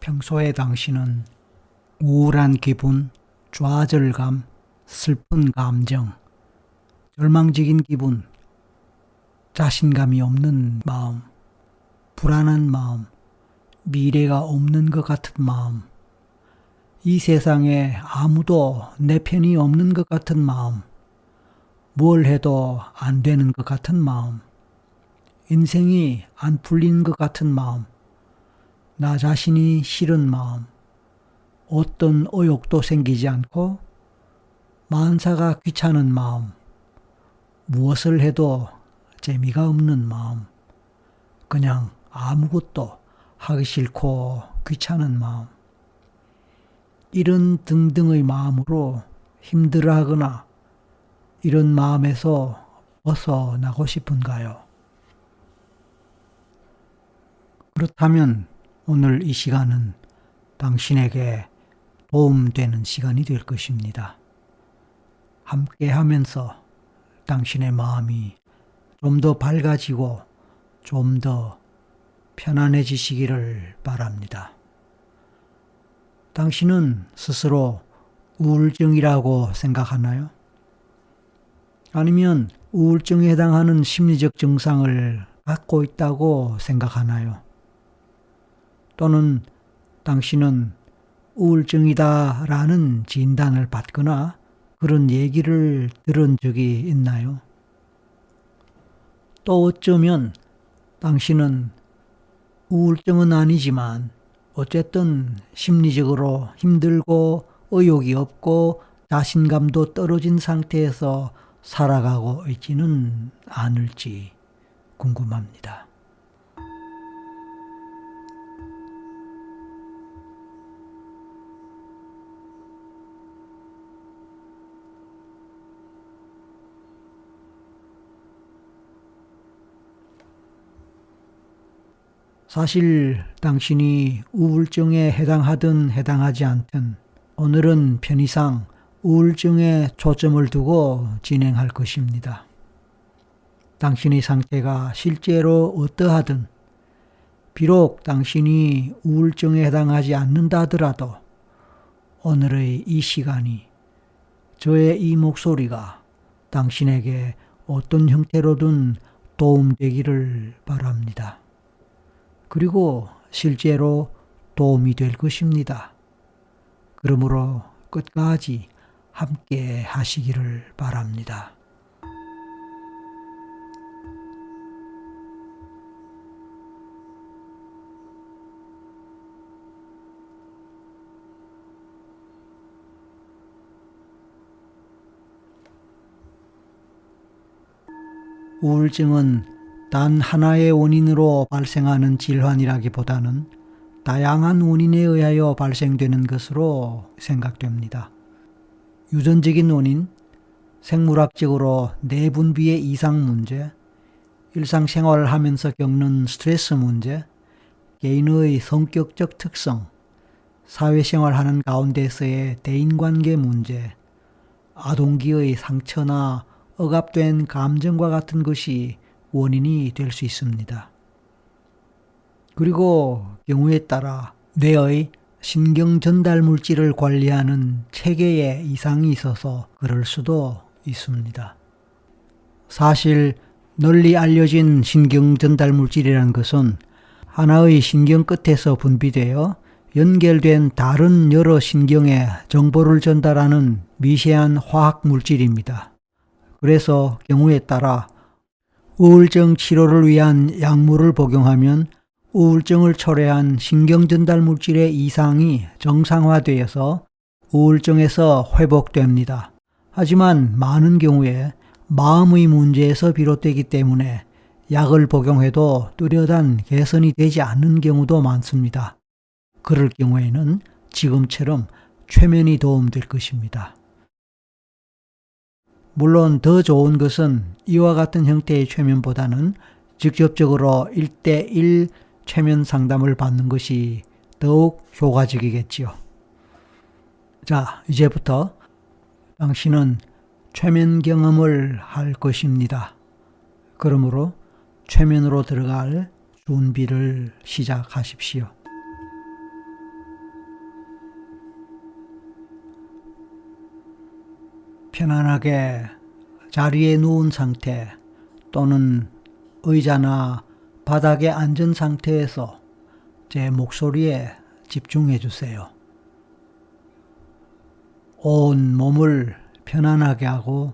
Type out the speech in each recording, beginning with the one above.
평소에 당신은 우울한 기분, 좌절감, 슬픈 감정, 절망적인 기분, 자신감이 없는 마음, 불안한 마음, 미래가 없는 것 같은 마음, 이 세상에 아무도 내 편이 없는 것 같은 마음, 뭘 해도 안 되는 것 같은 마음, 인생이 안 풀리는 것 같은 마음, 나 자신이 싫은 마음, 어떤 의욕도 생기지 않고 만사가 귀찮은 마음, 무엇을 해도 재미가 없는 마음, 그냥 아무것도 하기 싫고 귀찮은 마음, 이런 등등의 마음으로 힘들어하거나 이런 마음에서 벗어나고 싶은가요? 그렇다면 오늘 이 시간은 당신에게 도움되는 시간이 될 것입니다. 함께 하면서 당신의 마음이 좀 더 밝아지고 좀 더 편안해지시기를 바랍니다. 당신은 스스로 우울증이라고 생각하나요? 아니면 우울증에 해당하는 심리적 증상을 갖고 있다고 생각하나요? 또는 당신은 우울증이다라는 진단을 받거나 그런 얘기를 들은 적이 있나요? 또 어쩌면 당신은 우울증은 아니지만 어쨌든 심리적으로 힘들고 의욕이 없고 자신감도 떨어진 상태에서 살아가고 있지는 않을지 궁금합니다. 사실 당신이 우울증에 해당하든 해당하지 않든 오늘은 편의상 우울증에 초점을 두고 진행할 것입니다. 당신의 상태가 실제로 어떠하든 비록 당신이 우울증에 해당하지 않는다 하더라도 오늘의 이 시간이 저의 이 목소리가 당신에게 어떤 형태로든 도움되기를 바랍니다. 그리고 실제로 도움이 될 것입니다. 그러므로 끝까지 함께 하시기를 바랍니다. 우울증은 단 하나의 원인으로 발생하는 질환이라기보다는 다양한 원인에 의하여 발생되는 것으로 생각됩니다. 유전적인 원인, 생물학적으로 내분비의 이상 문제, 일상생활을 하면서 겪는 스트레스 문제, 개인의 성격적 특성, 사회생활하는 가운데서의 대인관계 문제, 아동기의 상처나 억압된 감정과 같은 것이 원인이 될 수 있습니다. 그리고 경우에 따라 뇌의 신경 전달 물질을 관리하는 체계에 이상이 있어서 그럴 수도 있습니다. 사실 널리 알려진 신경 전달 물질이라는 것은 하나의 신경 끝에서 분비되어 연결된 다른 여러 신경에 정보를 전달하는 미세한 화학 물질입니다. 그래서 경우에 따라 우울증 치료를 위한 약물을 복용하면 우울증을 초래한 신경전달 물질의 이상이 정상화되어서 우울증에서 회복됩니다. 하지만 많은 경우에 마음의 문제에서 비롯되기 때문에 약을 복용해도 뚜렷한 개선이 되지 않는 경우도 많습니다. 그럴 경우에는 지금처럼 최면이 도움될 것입니다. 물론 더 좋은 것은 이와 같은 형태의 최면보다는 직접적으로 1:1 최면 상담을 받는 것이 더욱 효과적이겠지요. 자, 이제부터 당신은 최면 경험을 할 것입니다. 그러므로 최면으로 들어갈 준비를 시작하십시오. 편안하게 자리에 누운 상태 또는 의자나 바닥에 앉은 상태에서 제 목소리에 집중해 주세요. 온 몸을 편안하게 하고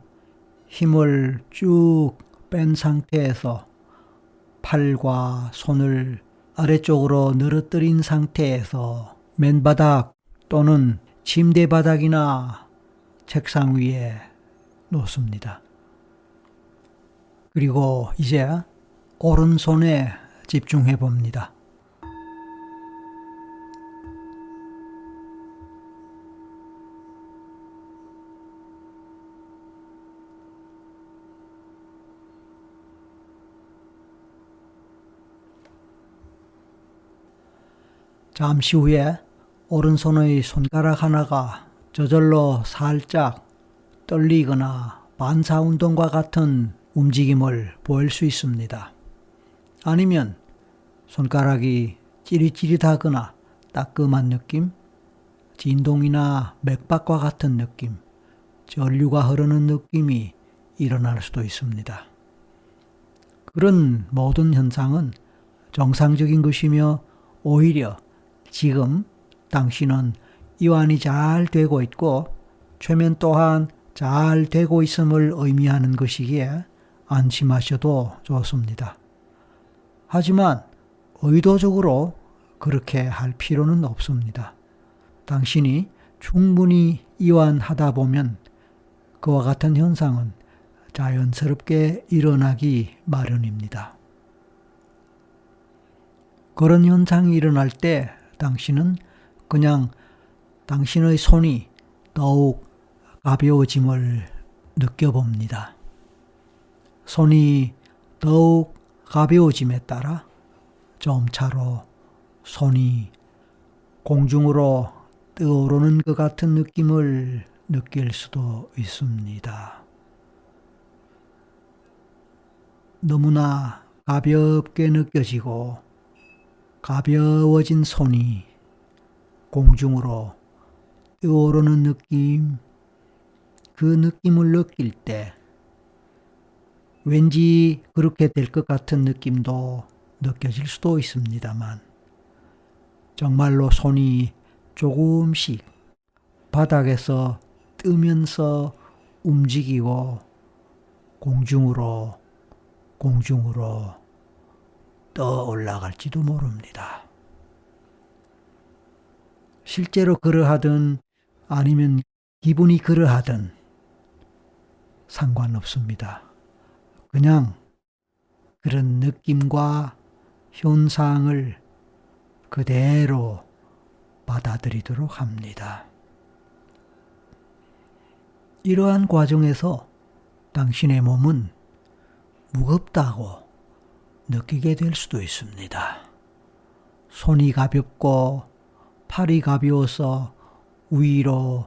힘을 쭉 뺀 상태에서 팔과 손을 아래쪽으로 늘어뜨린 상태에서 맨바닥 또는 침대 바닥이나 책상 위에 놓습니다. 그리고 이제 오른손에 집중해 봅니다. 잠시 후에 오른손의 손가락 하나가 저절로 살짝 떨리거나 반사운동과 같은 움직임을 보일 수 있습니다. 아니면 손가락이 찌릿찌릿하거나 따끔한 느낌, 진동이나 맥박과 같은 느낌, 전류가 흐르는 느낌이 일어날 수도 있습니다. 그런 모든 현상은 정상적인 것이며 오히려 지금 당신은 이완이 잘 되고 있고 최면 또한 잘 되고 있음을 의미하는 것이기에 안심하셔도 좋습니다. 하지만 의도적으로 그렇게 할 필요는 없습니다. 당신이 충분히 이완하다 보면 그와 같은 현상은 자연스럽게 일어나기 마련입니다. 그런 현상이 일어날 때 당신은 그냥 당신의 손이 더욱 가벼워짐을 느껴봅니다. 손이 더욱 가벼워짐에 따라 점차로 손이 공중으로 떠오르는 것 같은 느낌을 느낄 수도 있습니다. 너무나 가볍게 느껴지고 가벼워진 손이 공중으로 떠오르는 느낌, 그 느낌을 느낄 때 왠지 그렇게 될 것 같은 느낌도 느껴질 수도 있습니다만 정말로 손이 조금씩 바닥에서 뜨면서 움직이고 공중으로 떠 올라갈지도 모릅니다. 실제로 그러하든 아니면 기분이 그러하든 상관없습니다. 그냥 그런 느낌과 현상을 그대로 받아들이도록 합니다. 이러한 과정에서 당신의 몸은 무겁다고 느끼게 될 수도 있습니다. 손이 가볍고 팔이 가벼워서 위로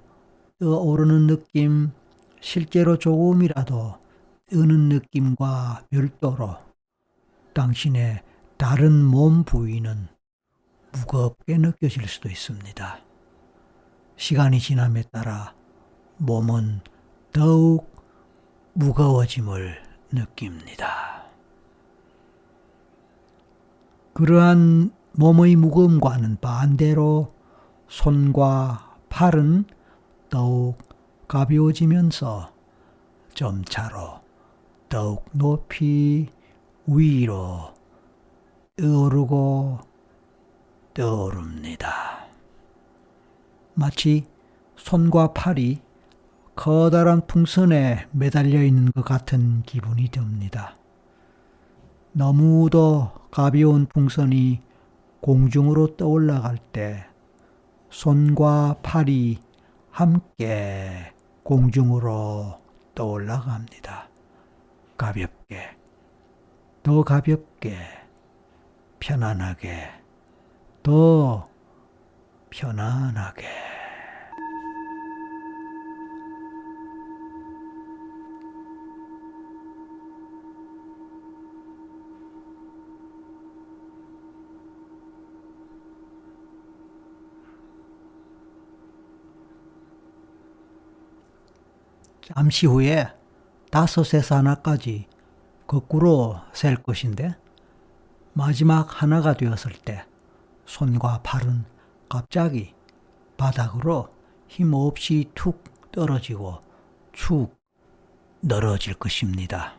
떠오르는 느낌, 실제로 조금이라도 뜨는 느낌과 별도로 당신의 다른 몸 부위는 무겁게 느껴질 수도 있습니다. 시간이 지남에 따라 몸은 더욱 무거워짐을 느낍니다. 그러한 몸의 무거움과는 반대로 손과 팔은 더욱 가벼워지면서 점차로 더욱 높이 위로 떠오릅니다. 마치 손과 팔이 커다란 풍선에 매달려 있는 것 같은 기분이 듭니다. 너무도 가벼운 풍선이 공중으로 떠올라갈 때 손과 팔이 함께 공중으로 떠올라갑니다. 가볍게, 더 가볍게, 편안하게, 더 편안하게. 잠시 후에 5에서 하나까지 거꾸로 셀 것인데 마지막 하나가 되었을 때 손과 팔은 갑자기 바닥으로 힘없이 툭 떨어지고 축 늘어질 것입니다.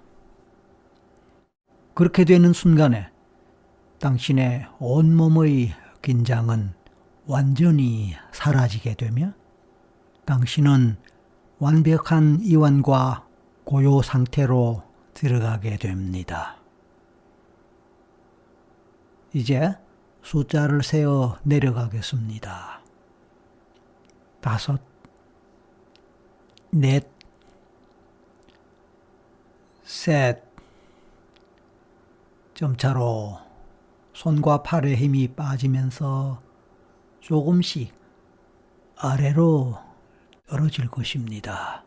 그렇게 되는 순간에 당신의 온몸의 긴장은 완전히 사라지게 되며 당신은 완벽한 이완과 고요 상태로 들어가게 됩니다. 이제 숫자를 세어 내려가겠습니다. 5, 4, 셋. 점차로 손과 팔의 힘이 빠지면서 조금씩 아래로 떨어질 것입니다.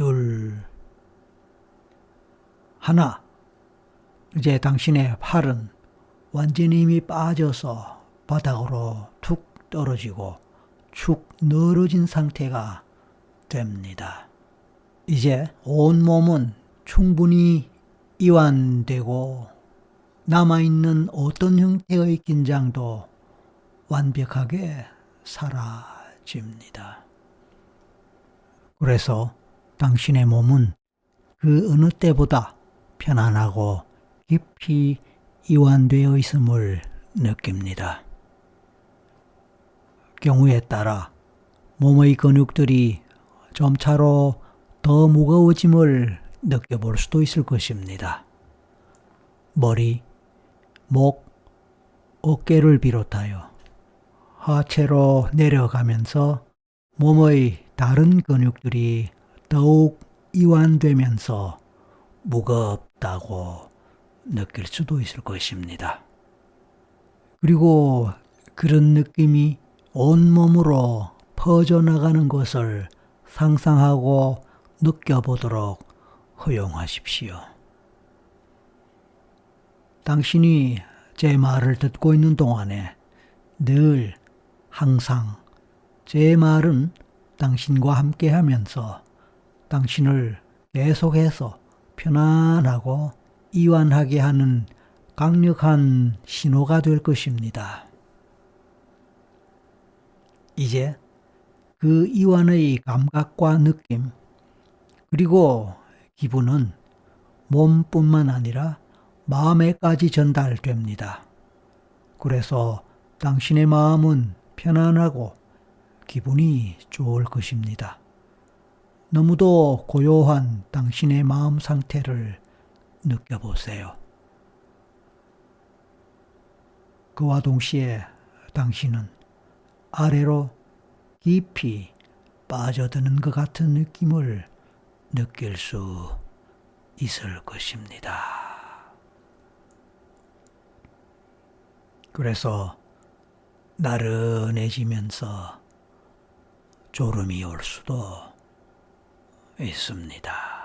2, 1. 이제 당신의 팔은 완전히 힘이 빠져서 바닥으로 툭 떨어지고 축 늘어진 상태가 됩니다. 이제 온몸은 충분히 이완되고 남아있는 어떤 형태의 긴장도 완벽하게 사라집니다. 그래서 당신의 몸은 그 어느 때보다 편안하고 깊이 이완되어 있음을 느낍니다. 경우에 따라 몸의 근육들이 점차로 더 무거워짐을 느껴볼 수도 있을 것입니다. 머리, 목, 어깨를 비롯하여 하체로 내려가면서 몸의 다른 근육들이 더욱 이완되면서 무겁다고 느낄 수도 있을 것입니다. 그리고 그런 느낌이 온몸으로 퍼져나가는 것을 상상하고 느껴보도록 허용하십시오. 당신이 제 말을 듣고 있는 동안에 늘 항상 제 말은 당신과 함께 하면서 당신을 계속해서 편안하고 이완하게 하는 강력한 신호가 될 것입니다. 이제 그 이완의 감각과 느낌, 그리고 기분은 몸뿐만 아니라 마음에까지 전달됩니다. 그래서 당신의 마음은 편안하고 기분이 좋을 것입니다. 너무도 고요한 당신의 마음 상태를 느껴보세요. 그와 동시에 당신은 아래로 깊이 빠져드는 것 같은 느낌을 느낄 수 있을 것입니다. 그래서 나른해지면서 졸음이 올 수도 있습니다.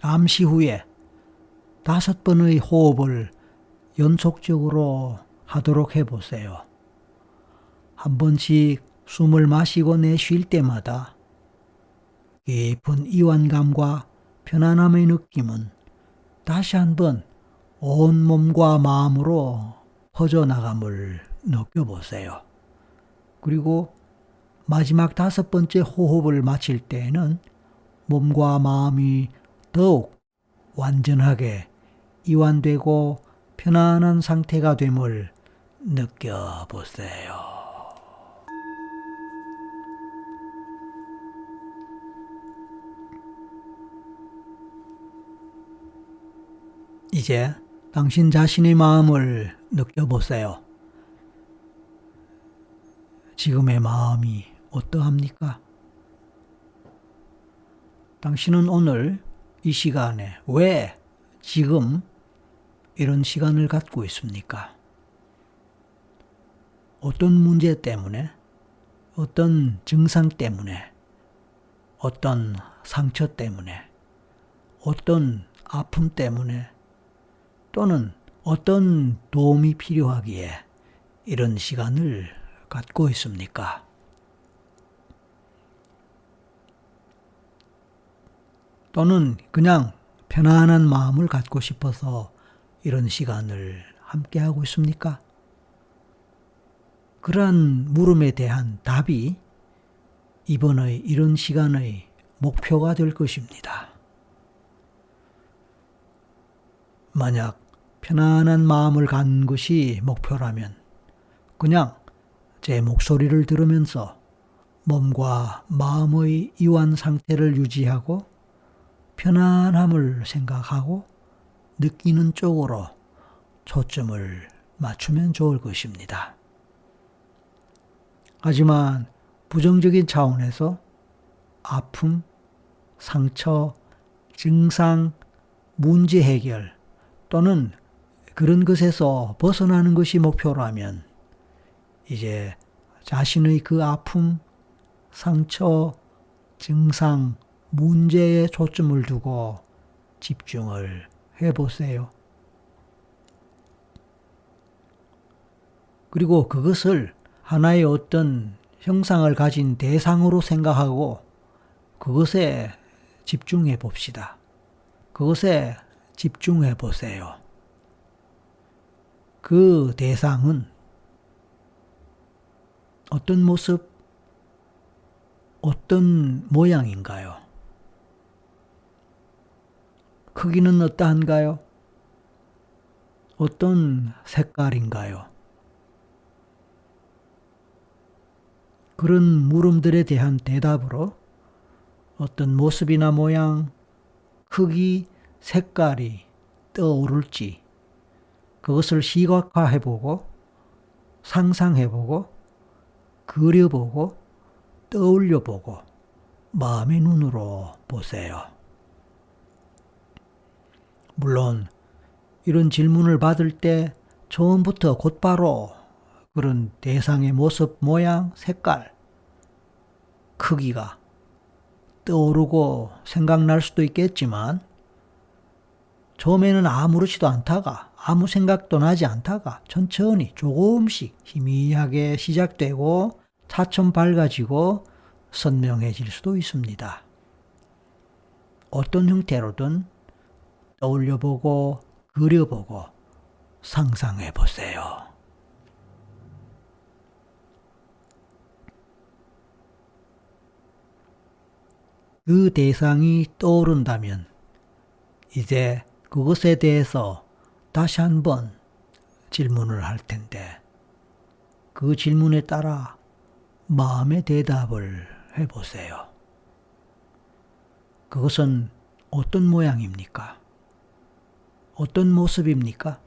잠시 후에 5번의 호흡을 연속적으로 하도록 해보세요. 한 번씩 숨을 마시고 내쉴 때마다 깊은 이완감과 편안함의 느낌은 다시 한번 온몸과 마음으로 퍼져나감을 느껴보세요. 그리고 마지막 5번째 호흡을 마칠 때에는 몸과 마음이 더욱 완전하게 이완되고 편안한 상태가 됨을 느껴보세요. 이제 당신 자신의 마음을 느껴보세요. 지금의 마음이 어떠합니까? 당신은 오늘 이 시간에 왜 지금 이런 시간을 갖고 있습니까? 어떤 문제 때문에, 어떤 증상 때문에, 어떤 상처 때문에, 어떤 아픔 때문에, 또는 어떤 도움이 필요하기에 이런 시간을 갖고 있습니까? 또는 그냥 편안한 마음을 갖고 싶어서 이런 시간을 함께하고 있습니까? 그러한 물음에 대한 답이 이번의 이런 시간의 목표가 될 것입니다. 만약 편안한 마음을 갖는 것이 목표라면 그냥 제 목소리를 들으면서 몸과 마음의 이완 상태를 유지하고 편안함을 생각하고 느끼는 쪽으로 초점을 맞추면 좋을 것입니다. 하지만 부정적인 차원에서 아픔, 상처, 증상, 문제 해결 또는 그런 것에서 벗어나는 것이 목표라면 이제 자신의 그 아픔, 상처, 증상, 문제에 초점을 두고 집중을 해보세요. 그리고 그것을 하나의 어떤 형상을 가진 대상으로 생각하고 그것에 집중해 봅시다. 그것에 집중해 보세요. 그 대상은 어떤 모습, 어떤 모양인가요? 크기는 어떠한가요? 어떤 색깔인가요? 그런 물음들에 대한 대답으로 어떤 모습이나 모양, 크기, 색깔이 떠오를지 그것을 시각화해보고 상상해보고 그려보고 떠올려보고 마음의 눈으로 보세요. 물론 이런 질문을 받을 때 처음부터 곧바로 그런 대상의 모습, 모양, 색깔, 크기가 떠오르고 생각날 수도 있겠지만 처음에는 아무렇지도 않다가 아무 생각도 나지 않다가 천천히 조금씩 희미하게 시작되고 차츰 밝아지고 선명해질 수도 있습니다. 어떤 형태로든 떠올려보고 그려보고 상상해보세요. 그 대상이 떠오른다면 이제 그것에 대해서 다시 한번 질문을 할 텐데 그 질문에 따라 마음의 대답을 해보세요. 그것은 어떤 모양입니까? 어떤 모습입니까?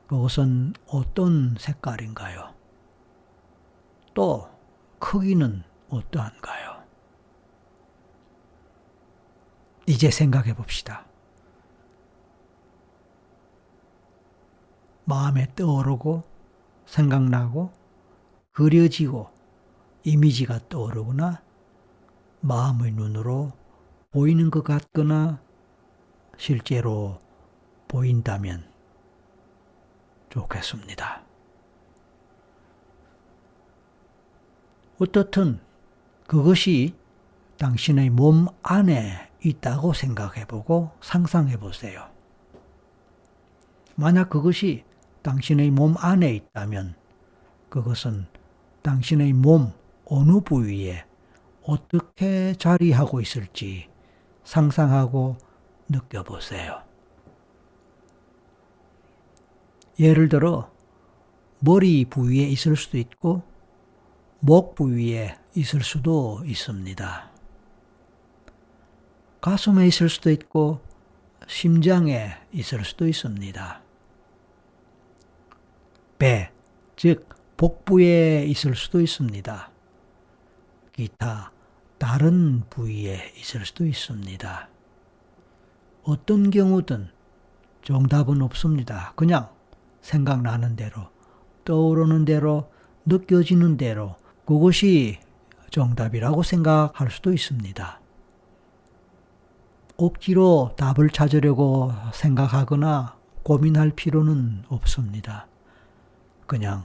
그것은 어떤 색깔인가요? 또 크기는 어떠한가요? 이제 생각해 봅시다. 마음에 떠오르고 생각나고 그려지고 이미지가 떠오르거나 마음의 눈으로 보이는 것 같거나 실제로 보인다면 좋겠습니다. 어떻든 그것이 당신의 몸 안에 있다고 생각해보고 상상해보세요. 만약 그것이 당신의 몸 안에 있다면 그것은 당신의 몸 어느 부위에 어떻게 자리하고 있을지 상상하고 느껴보세요. 예를 들어 머리 부위에 있을 수도 있고 목 부위에 있을 수도 있습니다. 가슴에 있을 수도 있고 심장에 있을 수도 있습니다. 배, 즉 복부에 있을 수도 있습니다. 기타 다른 부위에 있을 수도 있습니다. 어떤 경우든 정답은 없습니다. 그냥 생각나는 대로, 떠오르는 대로, 느껴지는 대로 그것이 정답이라고 생각할 수도 있습니다. 억지로 답을 찾으려고 생각하거나 고민할 필요는 없습니다. 그냥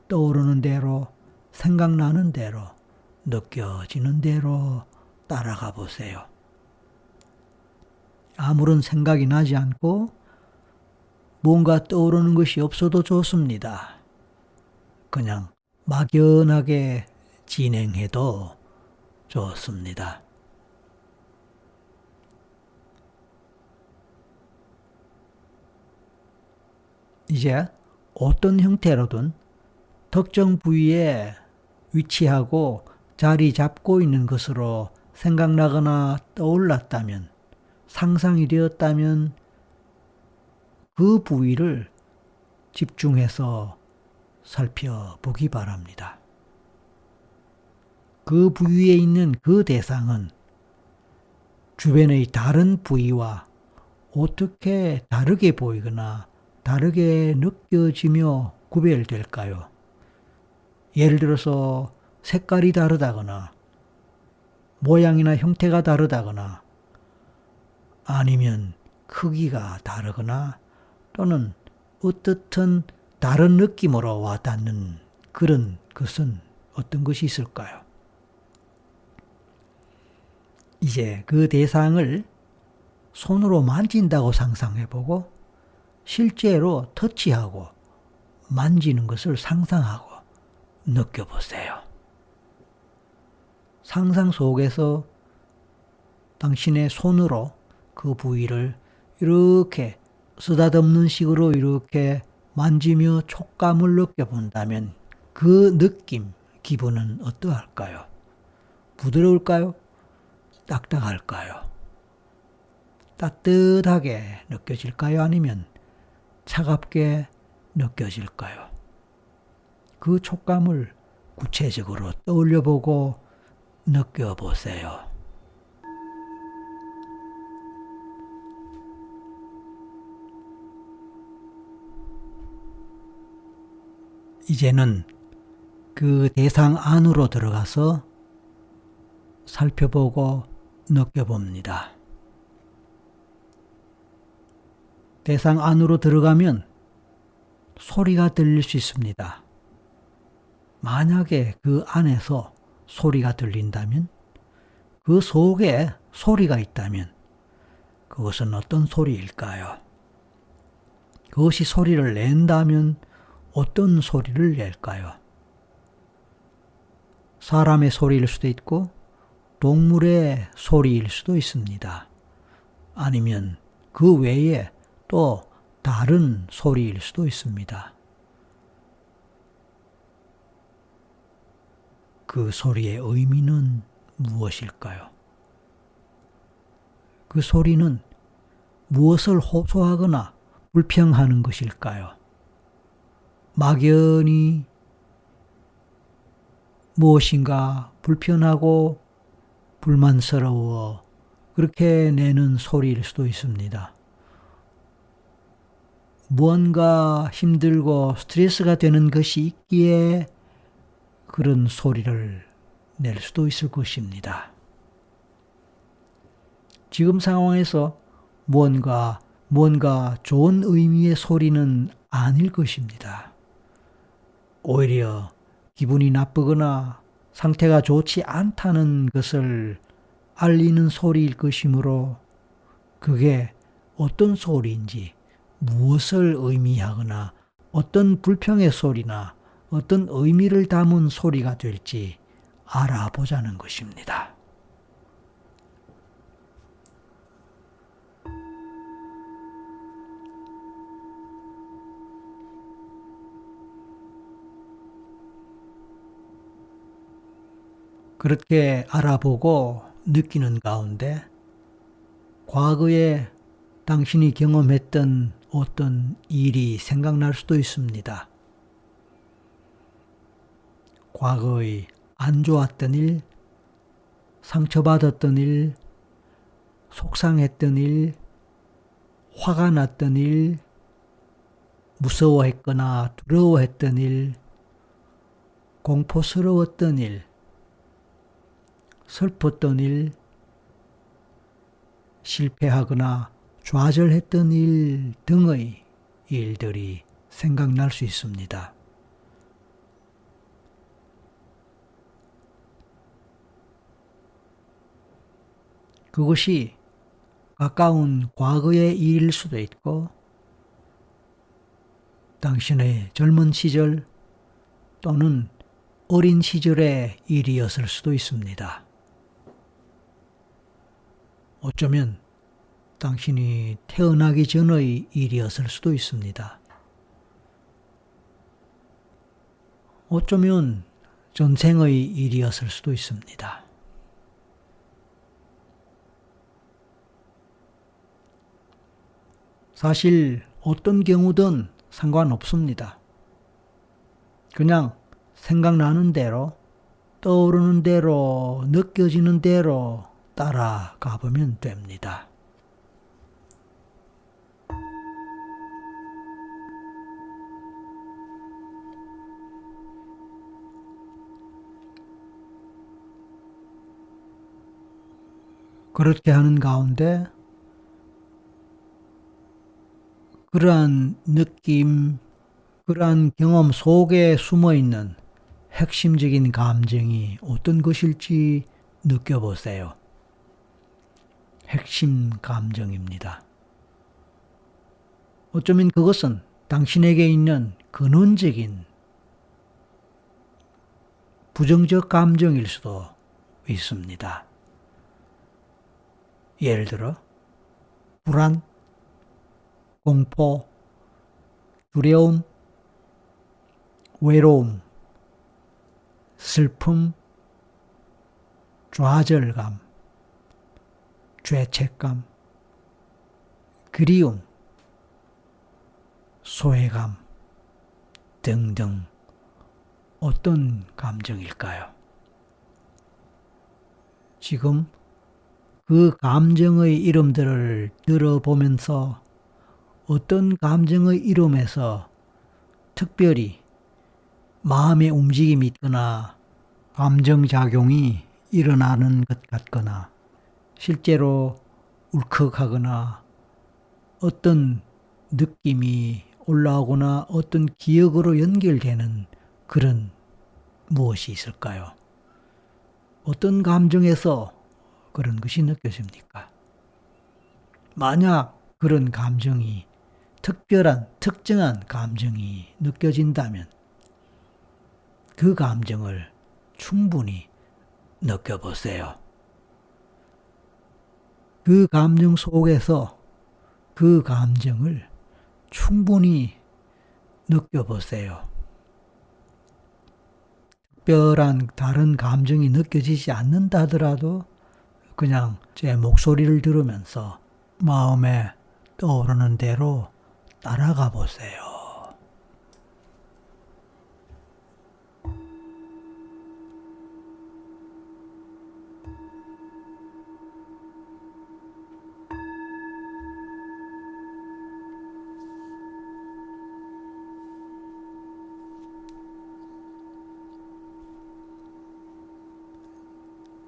떠오르는 대로, 생각나는 대로, 느껴지는 대로 따라가 보세요. 아무런 생각이 나지 않고 뭔가 떠오르는 것이 없어도 좋습니다. 그냥 막연하게 진행해도 좋습니다. 이제 어떤 형태로든 특정 부위에 위치하고 자리 잡고 있는 것으로 생각나거나 떠올랐다면, 상상이 되었다면 그 부위를 집중해서 살펴보기 바랍니다. 그 부위에 있는 그 대상은 주변의 다른 부위와 어떻게 다르게 보이거나 다르게 느껴지며 구별될까요? 예를 들어서 색깔이 다르다거나 모양이나 형태가 다르다거나 아니면 크기가 다르거나 또는 어떻든 다른 느낌으로 와닿는 그런 것은 어떤 것이 있을까요? 이제 그 대상을 손으로 만진다고 상상해보고 실제로 터치하고 만지는 것을 상상하고 느껴보세요. 상상 속에서 당신의 손으로 그 부위를 이렇게 쓰다듬는 식으로 이렇게 만지며 촉감을 느껴본다면 그 느낌, 기분은 어떠할까요? 부드러울까요? 딱딱할까요? 따뜻하게 느껴질까요? 아니면 차갑게 느껴질까요? 그 촉감을 구체적으로 떠올려보고 느껴보세요. 이제는 그 대상 안으로 들어가서 살펴보고 느껴봅니다. 대상 안으로 들어가면 소리가 들릴 수 있습니다. 만약에 그 안에서 소리가 들린다면, 그 속에 소리가 있다면 그것은 어떤 소리일까요? 그것이 소리를 낸다면 어떤 소리를 낼까요? 사람의 소리일 수도 있고 동물의 소리일 수도 있습니다. 아니면 그 외에 또 다른 소리일 수도 있습니다. 그 소리의 의미는 무엇일까요? 그 소리는 무엇을 호소하거나 불평하는 것일까요? 막연히 무엇인가 불편하고 불만스러워 그렇게 내는 소리일 수도 있습니다. 무언가 힘들고 스트레스가 되는 것이 있기에 그런 소리를 낼 수도 있을 것입니다. 지금 상황에서 무언가 좋은 의미의 소리는 아닐 것입니다. 오히려 기분이 나쁘거나 상태가 좋지 않다는 것을 알리는 소리일 것이므로 그게 어떤 소리인지, 무엇을 의미하거나 어떤 불평의 소리나 어떤 의미를 담은 소리가 될지 알아보자는 것입니다. 그렇게 알아보고 느끼는 가운데 과거에 당신이 경험했던 어떤 일이 생각날 수도 있습니다. 과거의 안 좋았던 일, 상처받았던 일, 속상했던 일, 화가 났던 일, 무서워했거나 두려워했던 일, 공포스러웠던 일, 슬펐던 일, 실패하거나 좌절했던 일 등의 일들이 생각날 수 있습니다. 그것이 가까운 과거의 일일 수도 있고 당신의 젊은 시절 또는 어린 시절의 일이었을 수도 있습니다. 어쩌면 당신이 태어나기 전의 일이었을 수도 있습니다. 어쩌면 전생의 일이었을 수도 있습니다. 사실 어떤 경우든 상관없습니다. 그냥 생각나는 대로, 떠오르는 대로, 느껴지는 대로 따라가 보면 됩니다. 그렇게 하는 가운데 그러한 느낌, 그러한 경험 속에 숨어 있는 핵심적인 감정이 어떤 것일지 느껴보세요. 핵심 감정입니다. 어쩌면 그것은 당신에게 있는 근원적인 부정적 감정일 수도 있습니다. 예를 들어 불안, 공포, 두려움, 외로움, 슬픔, 좌절감, 죄책감, 그리움, 소외감 등등 어떤 감정일까요? 지금 그 감정의 이름들을 들어보면서 어떤 감정의 이름에서 특별히 마음의 움직임이 있거나 감정작용이 일어나는 것 같거나 실제로 울컥하거나 어떤 느낌이 올라오거나 어떤 기억으로 연결되는 그런 무엇이 있을까요? 어떤 감정에서 그런 것이 느껴집니까? 만약 그런 감정이 특정한 감정이 느껴진다면 그 감정을 충분히 느껴보세요. 그 감정 속에서 그 감정을 충분히 느껴보세요. 특별한 다른 감정이 느껴지지 않는다 하더라도 그냥 제 목소리를 들으면서 마음에 떠오르는 대로 따라가 보세요.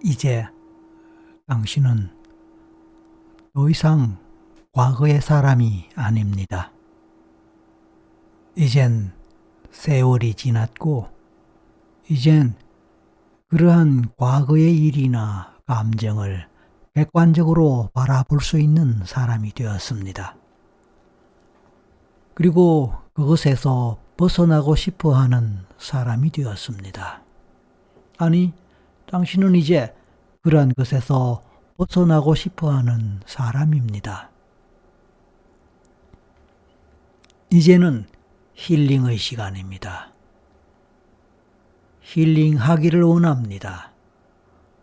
이제 당신은 더 이상 과거의 사람이 아닙니다. 이젠 세월이 지났고, 이젠 그러한 과거의 일이나 감정을 객관적으로 바라볼 수 있는 사람이 되었습니다. 그리고 그것에서 벗어나고 싶어 하는 사람이 되었습니다. 아니, 당신은 이제 그러한 것에서 벗어나고 싶어 하는 사람입니다. 이제는 힐링의 시간입니다. 힐링하기를 원합니다.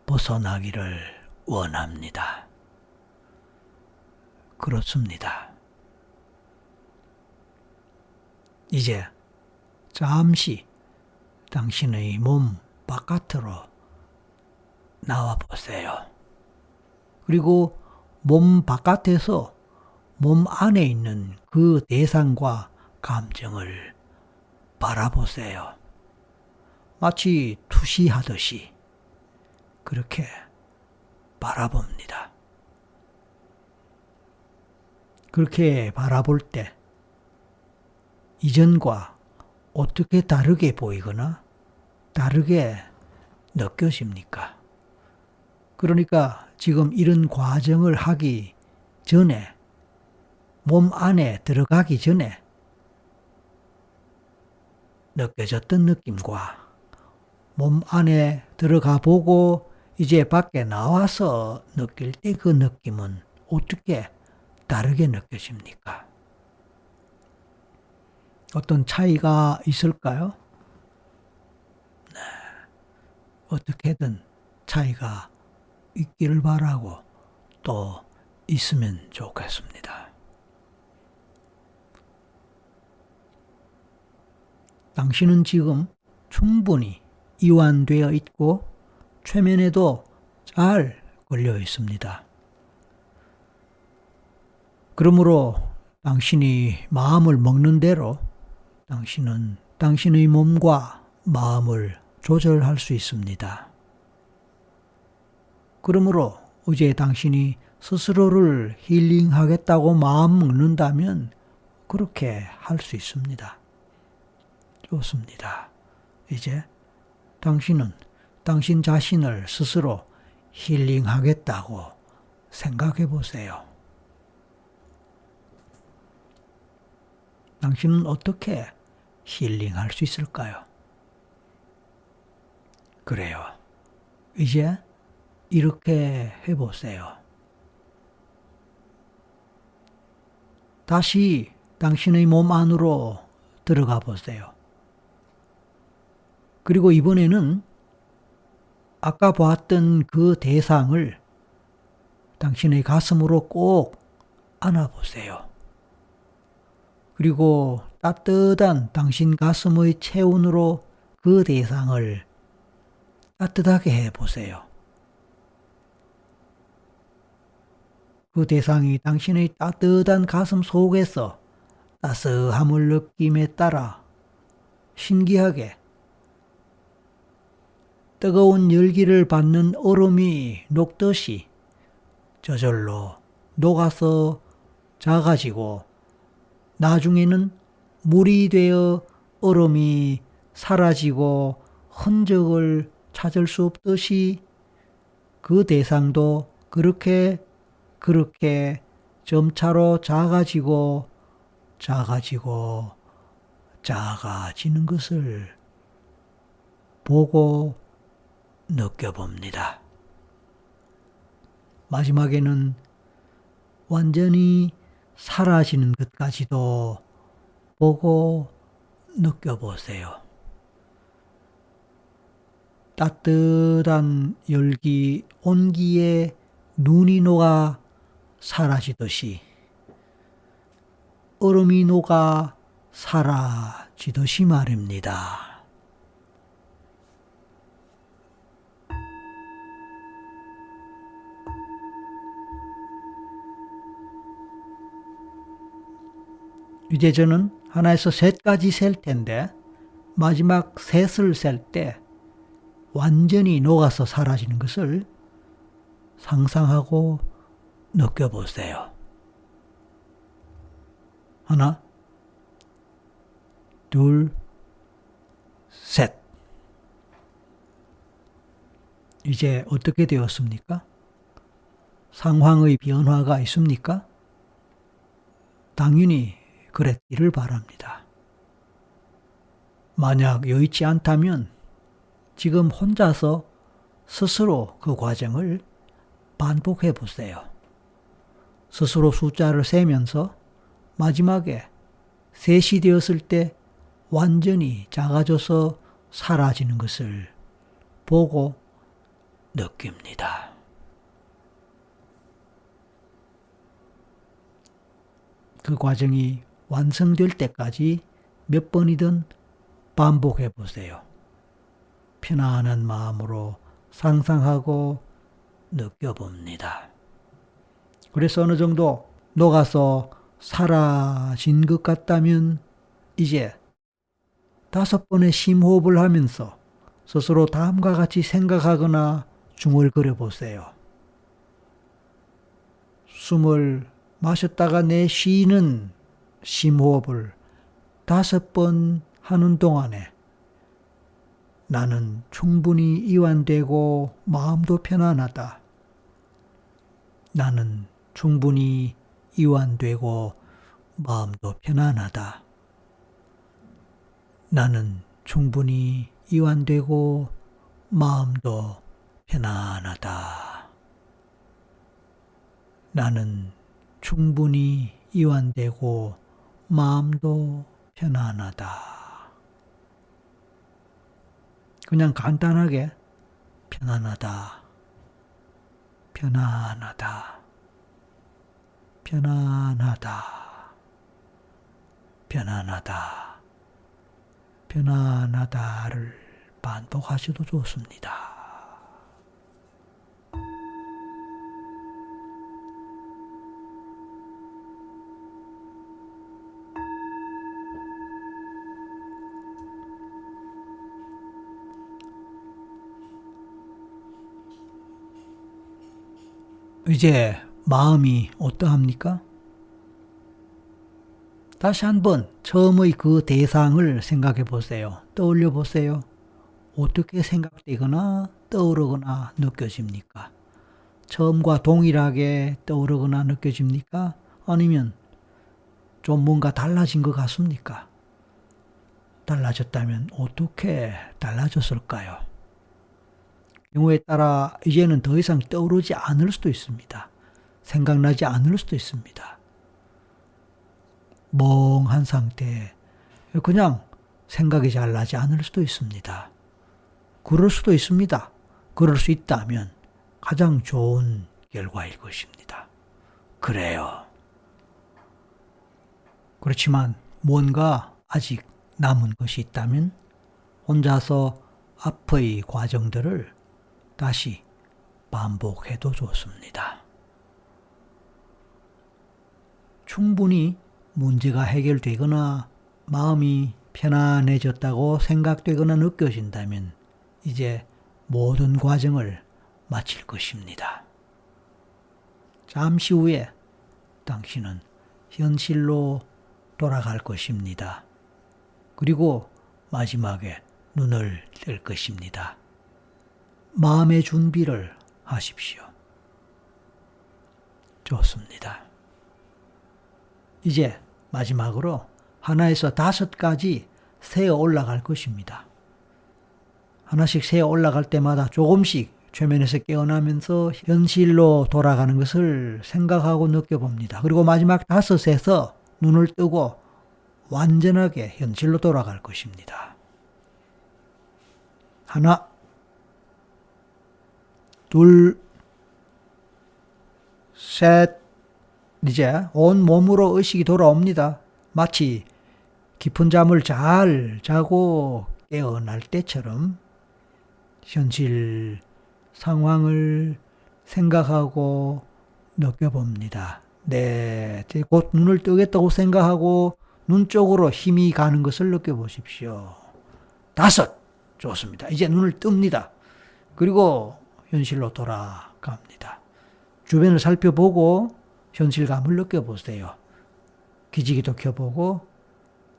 벗어나기를 원합니다. 그렇습니다. 이제 잠시 당신의 몸 바깥으로 나와 보세요. 그리고 몸 바깥에서 몸 안에 있는 그 대상과 감정을 바라보세요. 마치 투시하듯이 그렇게 바라봅니다. 그렇게 바라볼 때 이전과 어떻게 다르게 보이거나 다르게 느껴집니까? 그러니까 지금 이런 과정을 하기 전에, 몸 안에 들어가기 전에 느껴졌던 느낌과 몸 안에 들어가 보고 이제 밖에 나와서 느낄 때 그 느낌은 어떻게 다르게 느껴집니까? 어떤 차이가 있을까요? 네. 어떻게든 차이가 있기를 바라고 또 있으면 좋겠습니다. 당신은 지금 충분히 이완되어 있고 최면에도 잘 걸려 있습니다. 그러므로 당신이 마음을 먹는 대로 당신은 당신의 몸과 마음을 조절할 수 있습니다. 그러므로 이제 당신이 스스로를 힐링하겠다고 마음 먹는다면 그렇게 할 수 있습니다. 좋습니다. 이제 당신은 당신 자신을 스스로 힐링하겠다고 생각해 보세요. 당신은 어떻게 힐링할 수 있을까요? 그래요. 이제 이렇게 해보세요. 다시 당신의 몸 안으로 들어가 보세요. 그리고 이번에는 아까 봤던 그 대상을 당신의 가슴으로 꼭 안아보세요. 그리고 따뜻한 당신 가슴의 체온으로 그 대상을 따뜻하게 해보세요. 그 대상이 당신의 따뜻한 가슴 속에서 따스함을 느낌에 따라 신기하게 뜨거운 열기를 받는 얼음이 녹듯이 저절로 녹아서 작아지고 나중에는 물이 되어 얼음이 사라지고 흔적을 찾을 수 없듯이 그 대상도 그렇게 점차로 작아지고 작아지는 것을 보고 느껴봅니다. 마지막에는 완전히 사라지는 것까지도 보고 느껴보세요. 따뜻한 열기, 온기에 눈이 녹아 사라지듯이 얼음이 녹아 사라지듯이 말입니다. 이제 저는 하나에서 셋까지 셀 텐데 마지막 셋을 셀 때 완전히 녹아서 사라지는 것을 상상하고 느껴보세요. 하나, 둘, 셋. 이제 어떻게 되었습니까? 상황의 변화가 있습니까? 당연히 그랬기를 바랍니다. 만약 여의치 않다면 지금 혼자서 스스로 그 과정을 반복해 보세요. 스스로 숫자를 세면서 마지막에 셋이 되었을 때 완전히 작아져서 사라지는 것을 보고 느낍니다. 그 과정이 완성될 때까지 몇 번이든 반복해 보세요. 편안한 마음으로 상상하고 느껴봅니다. 그래서 어느 정도 녹아서 사라진 것 같다면 이제 5번의 심호흡을 하면서 스스로 다음과 같이 생각하거나 중얼거려 보세요. 숨을 마셨다가 내쉬는 심호흡을 5번 하는 동안에 나는 충분히 이완되고 마음도 편안하다. 나는 충분히 이완되고 마음도 편안하다. 나는 충분히 이완되고 마음도 편안하다. 나는 충분히 이완되고 마음도 편안하다. 그냥 간단하게 편안하다. 편안하다. 편안하다. 편안하다. 편안하다를 반복하셔도 좋습니다. 이제 마음이 어떠합니까? 다시 한번 처음의 그 대상을 생각해 보세요. 떠올려 보세요. 어떻게 생각되거나 떠오르거나 느껴집니까? 처음과 동일하게 떠오르거나 느껴집니까? 아니면 좀 뭔가 달라진 것 같습니까? 달라졌다면 어떻게 달라졌을까요? 경우에 따라 이제는 더 이상 떠오르지 않을 수도 있습니다. 생각나지 않을 수도 있습니다. 멍한 상태에 그냥 생각이 잘 나지 않을 수도 있습니다. 그럴 수도 있습니다. 그럴 수 있다면 가장 좋은 결과일 것입니다. 그래요. 그렇지만 뭔가 아직 남은 것이 있다면 혼자서 앞의 과정들을 다시 반복해도 좋습니다. 충분히 문제가 해결되거나 마음이 편안해졌다고 생각되거나 느껴진다면 이제 모든 과정을 마칠 것입니다. 잠시 후에 당신은 현실로 돌아갈 것입니다. 그리고 마지막에 눈을 뜰 것입니다. 마음의 준비를 하십시오. 좋습니다. 이제 마지막으로 하나에서 5가지 세어 올라갈 것입니다. 하나씩 세어 올라갈 때마다 조금씩 최면에서 깨어나면서 현실로 돌아가는 것을 생각하고 느껴봅니다. 그리고 마지막 5에서 눈을 뜨고 완전하게 현실로 돌아갈 것입니다. 하나, 둘, 셋. 이제 온 몸으로 의식이 돌아옵니다. 마치 깊은 잠을 잘 자고 깨어날 때처럼 현실 상황을 생각하고 느껴봅니다. 네, 곧 눈을 뜨겠다고 생각하고 눈 쪽으로 힘이 가는 것을 느껴보십시오. 5, 좋습니다. 이제 눈을 뜹니다. 그리고 현실로 돌아갑니다. 주변을 살펴보고 현실감을 느껴보세요. 기지개도 켜보고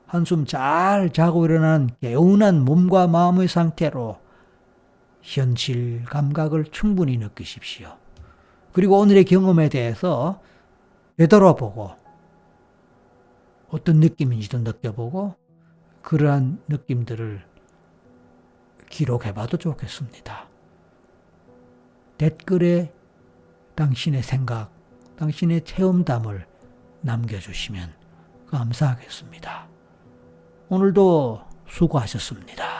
한숨 잘 자고 일어난 개운한 몸과 마음의 상태로 현실 감각을 충분히 느끼십시오. 그리고 오늘의 경험에 대해서 되돌아보고 어떤 느낌인지도 느껴보고 그러한 느낌들을 기록해봐도 좋겠습니다. 댓글에 당신의 생각, 당신의 체험담을 남겨주시면 감사하겠습니다. 오늘도 수고하셨습니다.